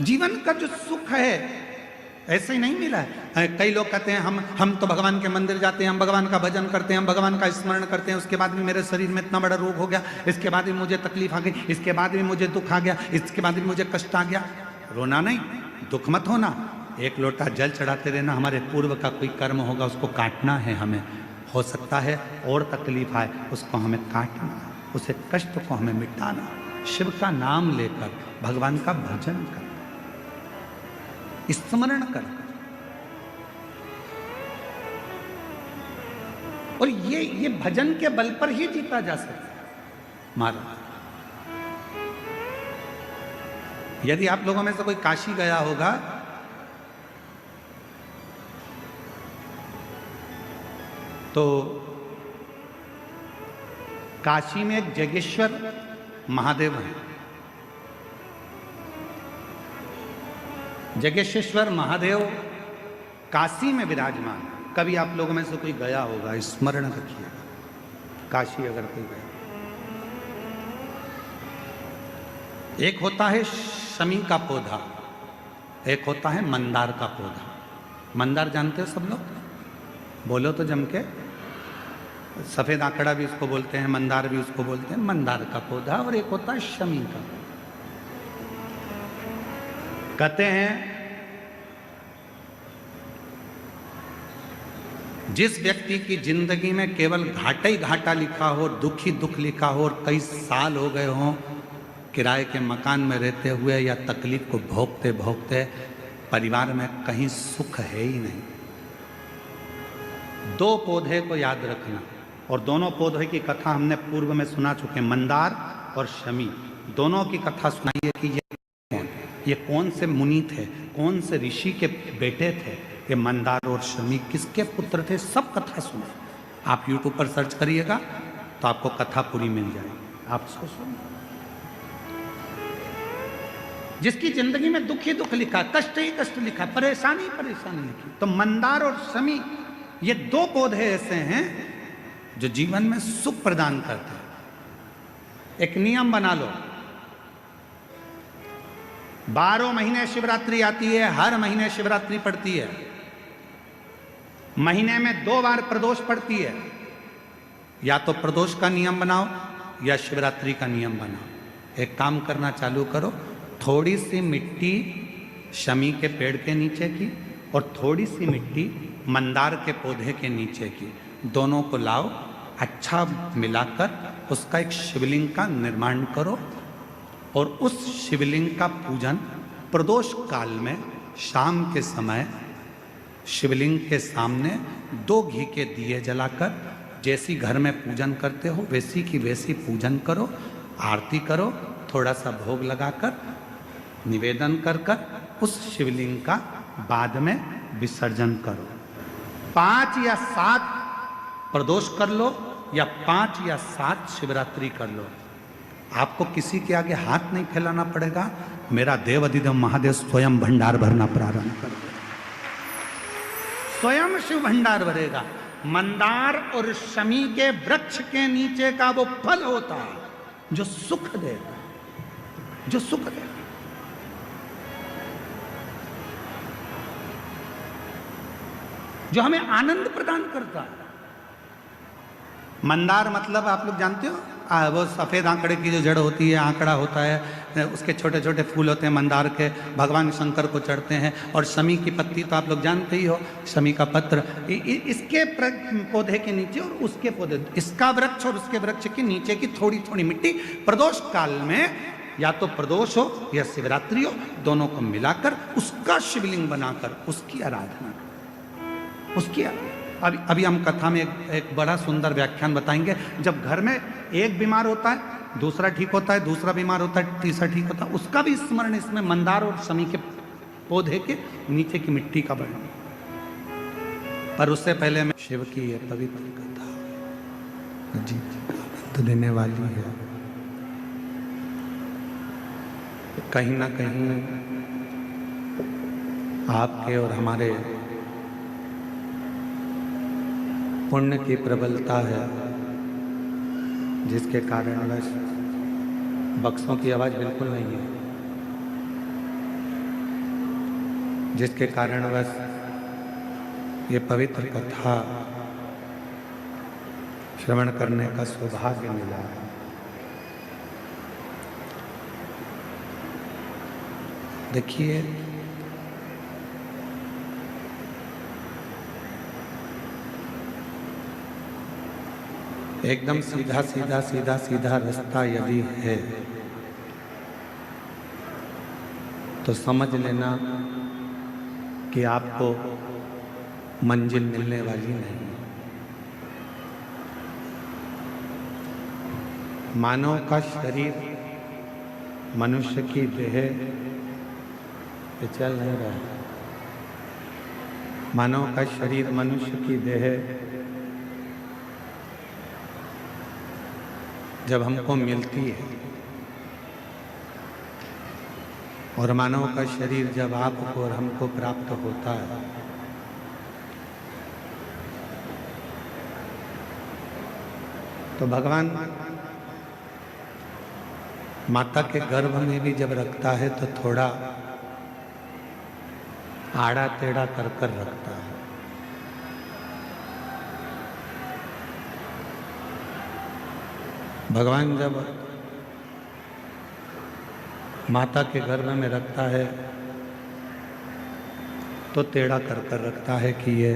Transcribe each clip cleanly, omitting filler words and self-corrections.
जीवन का जो सुख है ऐसे ही नहीं मिला है। कई लोग कहते हैं हम तो भगवान के मंदिर जाते हैं, हम भगवान का भजन करते हैं, हम भगवान का स्मरण करते हैं, उसके बाद भी मेरे शरीर में इतना बड़ा रोग हो गया, इसके बाद भी मुझे तकलीफ आ गई, इसके बाद भी मुझे दुख आ गया, इसके बाद भी मुझे कष्ट आ गया। रोना नहीं, दुख मत होना, एक लोटा जल चढ़ाते रहना। हमारे पूर्व का कोई कर्म होगा उसको काटना है हमें। हो सकता है और तकलीफ आए, उसको हमें काटना, उसे कष्ट को हमें मिटाना, शिव का नाम लेकर भगवान का भजन कर, स्मरण कर। और ये भजन के बल पर ही जीता जा सकता है महाराज। यदि आप लोगों में से कोई काशी गया होगा तो काशी में एक जगेश्वर महादेव है। जगेश्वर महादेव काशी में विराजमान। कभी आप लोगों में से कोई गया होगा, स्मरण रखिएगा, काशी अगर कोई गया। एक होता है शमी का पौधा, एक होता है मंदार का पौधा। मंदार जानते हो सब लोग? बोलो तो जम के। सफेद आंकड़ा भी उसको बोलते हैं, मंदार भी उसको बोलते हैं। मंदार का पौधा और एक होता है शमी का। कहते हैं जिस व्यक्ति की जिंदगी में केवल घाटा ही घाटा लिखा हो, दुख ही दुख लिखा हो और कई साल हो गए हों किराए के मकान में रहते हुए या तकलीफ को भोगते भोगते, परिवार में कहीं सुख है ही नहीं, दो पौधे को याद रखना। और दोनों पौधे की कथा हमने पूर्व में सुना चुके, मंदार और शमी। दोनों की कथा सुनाइए कि ये कौन से मुनि थे, कौन से ऋषि के बेटे थे, ये मंदार और शमी किसके पुत्र थे, सब कथा सुने। आप यूट्यूब पर सर्च करिएगा तो आपको कथा पूरी मिल जाएगी, आप उसको सुनिए। जिसकी जिंदगी में दुख ही दुख लिखा, कष्ट ही कष्ट लिखा, परेशानी ही परेशानी लिखी, तो मंदार और शमी ये दो पौधे ऐसे हैं जो जीवन में सुख प्रदान करते हैं। एक नियम बना लो, 12 महीने शिवरात्रि आती है, हर महीने शिवरात्रि पड़ती है, महीने में 2 बार प्रदोष पड़ती है। या तो प्रदोष का नियम बनाओ या शिवरात्रि का नियम बनाओ। एक काम करना चालू करो, थोड़ी सी मिट्टी शमी के पेड़ के नीचे की और थोड़ी सी मिट्टी मंदार के पौधे के नीचे की, दोनों को लाओ, अच्छा मिलाकर उसका एक शिवलिंग का निर्माण करो और उस शिवलिंग का पूजन प्रदोष काल में शाम के समय शिवलिंग के सामने 2 घी के दिए जलाकर, जैसी घर में पूजन करते हो वैसी की वैसी पूजन करो, आरती करो, थोड़ा सा भोग लगाकर निवेदन कर कर उस शिवलिंग का बाद में विसर्जन करो। 5 या 7 प्रदोष कर लो या 5 या 7 शिवरात्रि कर लो, आपको किसी के आगे हाथ नहीं फैलाना पड़ेगा। मेरा देव अधिदेव महादेव स्वयं भंडार भरना प्रारंभ कर देगा, स्वयं शिव भंडार भरेगा। मंदार और शमी के वृक्ष के नीचे का वो फल होता है जो सुख देगा, जो सुख देगा। जो हमें आनंद प्रदान करता है। मंदार मतलब आप लोग जानते हो, वो सफ़ेद आंकड़े की जो जड़ होती है, आंकड़ा होता है, उसके छोटे छोटे फूल होते हैं मंदार के, भगवान शंकर को चढ़ते हैं। और शमी की पत्ती तो आप लोग जानते ही हो, शमी का पत्र, इसके पौधे के नीचे और उसके पौधे, इसका वृक्ष और उसके वृक्ष के नीचे की थोड़ी थोड़ी मिट्टी प्रदोष काल में या तो प्रदोष हो या शिवरात्रि हो, दोनों को मिलाकर उसका शिवलिंग बनाकर उसकी आराधना, उसकी अभी हम कथा में एक बड़ा सुंदर व्याख्यान बताएंगे। जब घर में एक बीमार होता है, दूसरा ठीक होता है, दूसरा बीमार होता है, तीसरा ठीक होता है, उसका भी स्मरण इसमें मंदार और शमी के पौधे के नीचे की मिट्टी का वर्णन। पर उससे पहले मैं शिव की ये पवित्र कथा जी आनंद देने वाली है। कहीं ना कहीं आपके और हमारे पुण्य की प्रबलता है, जिसके कारण बस बक्सों की आवाज़ बिल्कुल नहीं है। जिसके कारणवश ये पवित्र कथा श्रवण करने का सौभाग्य मिला है। देखिए, एकदम सीधा सीधा सीधा सीधा रास्ता यदि है तो समझ लेना कि आपको मंजिल मिलने वाली नहीं। मानव का शरीर, मनुष्य की देह चल नहीं रहा है। मानव का शरीर, मनुष्य की देह जब हमको मिलती है और मानव का शरीर जब आपको और हमको प्राप्त होता है तो भगवान माता के गर्भ में भी जब रखता है तो थोड़ा आड़ा टेढ़ा कर कर रखता है। भगवान जब माता के गर्भ में रखता है तो टेढ़ा कर कर रखता है कि ये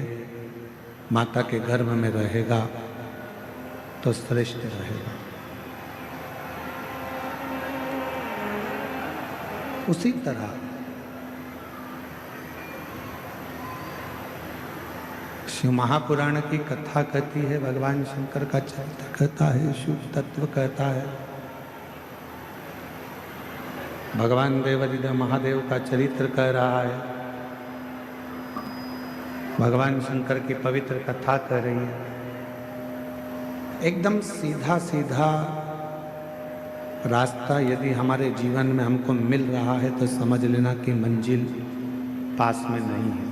माता के गर्भ में रहेगा तो श्रेष्ठ रहेगा। उसी तरह शिव महापुराण की कथा कहती है, भगवान शंकर का चरित्र कहता है, शिव तत्व कहता है, भगवान देवाधिदेव महादेव का चरित्र कह रहा है, भगवान शंकर की पवित्र कथा कह रही है। एकदम सीधा सीधा रास्ता यदि हमारे जीवन में हमको मिल रहा है तो समझ लेना कि मंजिल पास में नहीं है,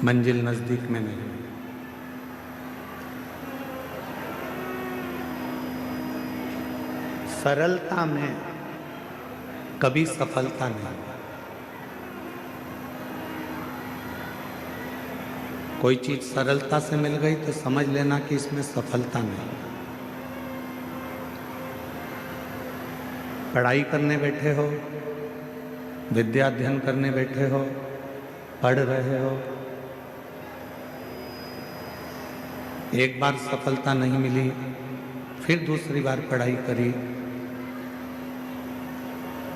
मंजिल नजदीक में नहीं। सरलता में कभी सफलता नहीं। कोई चीज सरलता से मिल गई तो समझ लेना कि इसमें सफलता नहीं। पढ़ाई करने बैठे हो, विद्या अध्ययन करने बैठे हो, पढ़ रहे हो, एक बार सफलता नहीं मिली, फिर दूसरी बार पढ़ाई करी,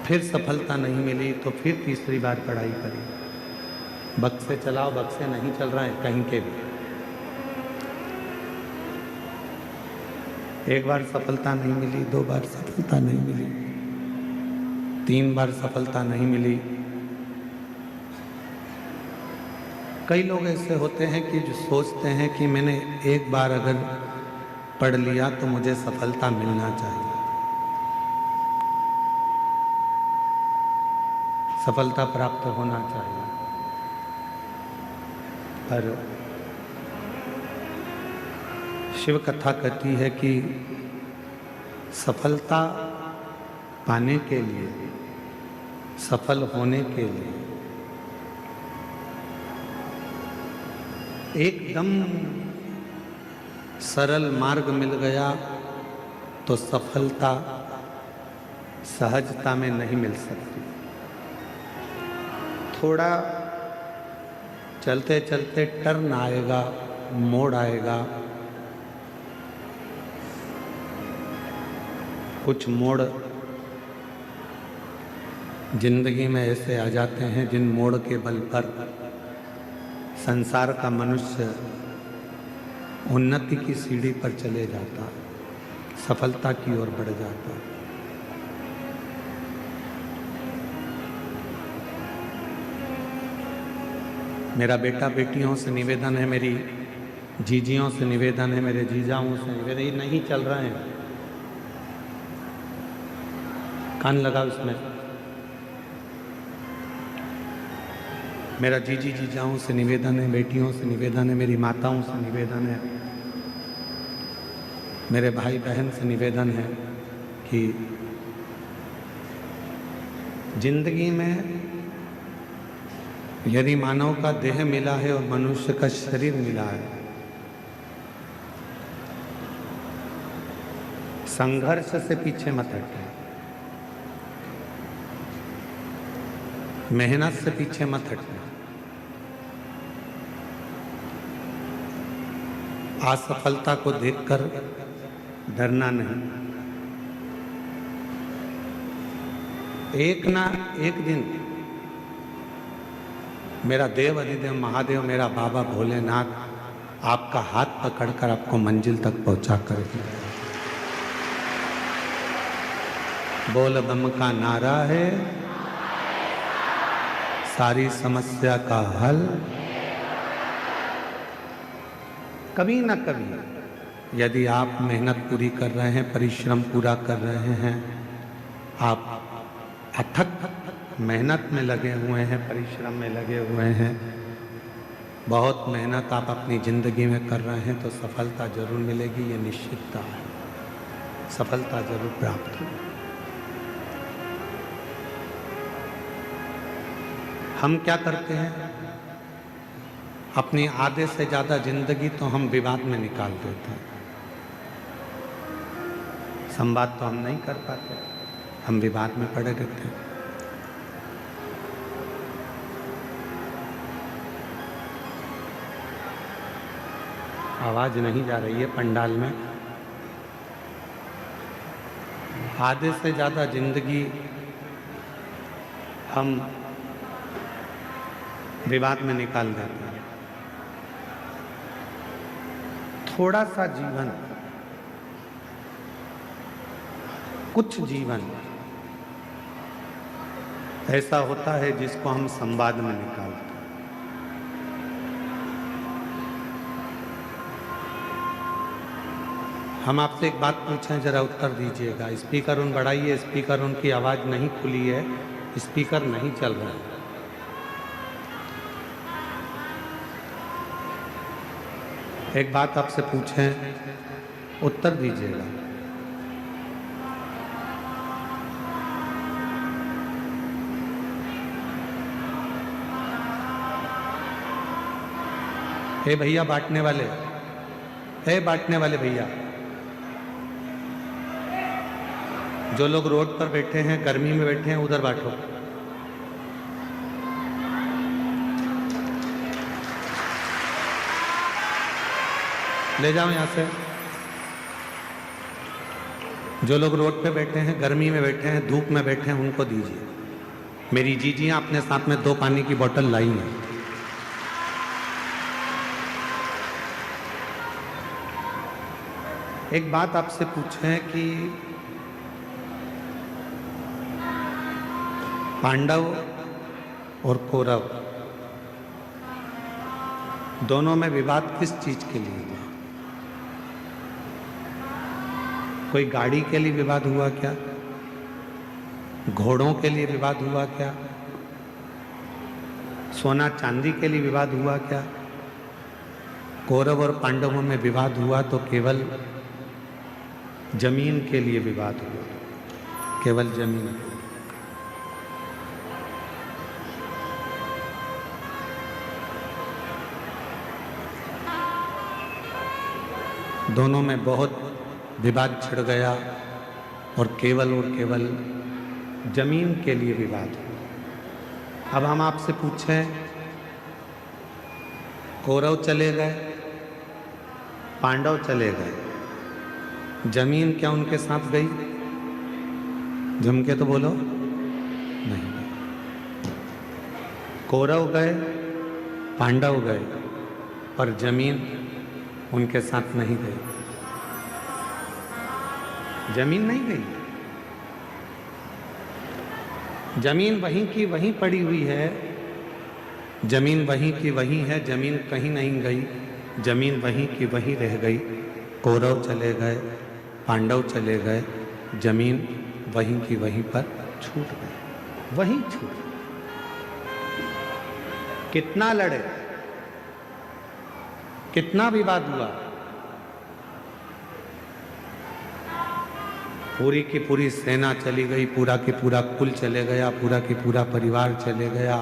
फिर सफलता नहीं मिली तो फिर तीसरी बार पढ़ाई करी। बक्से चलाओ, बक्से नहीं चल रहे हैं कहीं के भी। एक बार सफलता नहीं मिली, दो बार सफलता नहीं मिली, तीन बार सफलता नहीं मिली। कई लोग ऐसे होते हैं कि जो सोचते हैं कि मैंने एक बार अगर पढ़ लिया तो मुझे सफलता मिलना चाहिए, सफलता प्राप्त होना चाहिए। पर शिव कथा कहती है कि सफलता पाने के लिए, सफल होने के लिए एकदम सरल मार्ग मिल गया तो सफलता सहजता में नहीं मिल सकती। थोड़ा चलते चलते टर्न आएगा, मोड़ आएगा। कुछ मोड़ जिंदगी में ऐसे आ जाते हैं जिन मोड़ के बल पर संसार का मनुष्य उन्नति की सीढ़ी पर चले जाता, सफलता की ओर बढ़ जाता। मेरा बेटा बेटियों से निवेदन है, मेरी जीजियों से निवेदन है, मेरे जीजाओं से निवेदन, ये नहीं चल रहे हैं, कान लगाओ इसमें। मेरा जीजी जीजाओं से निवेदन है, बेटियों से निवेदन है, मेरी माताओं से निवेदन है, मेरे भाई बहन से निवेदन है कि जिंदगी में यदि मानव का देह मिला है और मनुष्य का शरीर मिला है, संघर्ष से पीछे मत हटे, मेहनत से पीछे मत हटना। असफलता को देखकर डरना नहीं। एक ना एक दिन मेरा देव अधिदेव महादेव, मेरा बाबा भोलेनाथ आपका हाथ पकड़कर आपको मंजिल तक पहुंचा करेंगे। बोल बम का नारा है, सारी समस्या का हल। कभी ना कभी यदि आप मेहनत पूरी कर रहे हैं, परिश्रम पूरा कर रहे हैं, आप अथक मेहनत में लगे हुए हैं, परिश्रम में लगे हुए हैं, बहुत मेहनत आप अपनी ज़िंदगी में कर रहे हैं, तो सफलता जरूर मिलेगी। ये निश्चितता है, सफलता जरूर प्राप्त होगी। हम क्या करते हैं, अपनी आधे से ज़्यादा जिंदगी तो हम विवाद में निकाल देते हैं। संवाद तो हम नहीं कर पाते, हम विवाद में पड़े रहते हैं। आवाज नहीं जा रही है पंडाल में। आधे से ज़्यादा जिंदगी हम विवाद में निकाल देते हैं। थोड़ा सा जीवन, कुछ जीवन ऐसा होता है जिसको हम संवाद में निकालते हैं। हम आपसे एक बात पूछें, जरा उत्तर दीजिएगा। स्पीकर उन बढ़ाइए, स्पीकर उनकी आवाज नहीं खुली है, स्पीकर नहीं चल रहा है। एक बात आपसे पूछें, उत्तर दीजिएगा। हे भैया बांटने वाले, हे बांटने वाले भैया, जो लोग रोड पर बैठे हैं, गर्मी में बैठे हैं, उधर बांटो। ले जाओ यहाँ से। जो लोग रोड पे बैठे हैं, गर्मी में बैठे हैं, धूप में बैठे हैं, उनको दीजिए। मेरी जीजियाँ अपने साथ में 2 पानी की बोतल लाई हैं। एक बात आपसे पूछें कि पांडव और कौरव दोनों में विवाद किस चीज के लिए हुआ? कोई गाड़ी के लिए विवाद हुआ क्या? घोड़ों के लिए विवाद हुआ क्या? सोना चांदी के लिए विवाद हुआ क्या? कौरव और पांडवों में विवाद हुआ तो केवल जमीन के लिए विवाद हुआ, केवल जमीन। दोनों में बहुत विवाद छिड़ गया और केवल जमीन के लिए विवाद हुआ। अब हम आपसे पूछें, कौरव चले गए, पांडव चले गए, जमीन क्या उनके साथ गई? जम के तो बोलो, नहीं। कौरव गए, पांडव गए, पर जमीन उनके साथ नहीं गई। जमीन नहीं गई, जमीन वहीं की वहीं पड़ी हुई है। जमीन वहीं की वहीं है, जमीन कहीं नहीं गई, जमीन वहीं की वहीं रह गई। कौरव चले गए, पांडव चले गए, जमीन वहीं की वहीं पर छूट गई, वहीं छूट। कितना लड़े, कितना विवाद हुआ, पूरी की पूरी सेना चली गई, पूरा की पूरा कुल चले गया, पूरा की पूरा परिवार चले गया,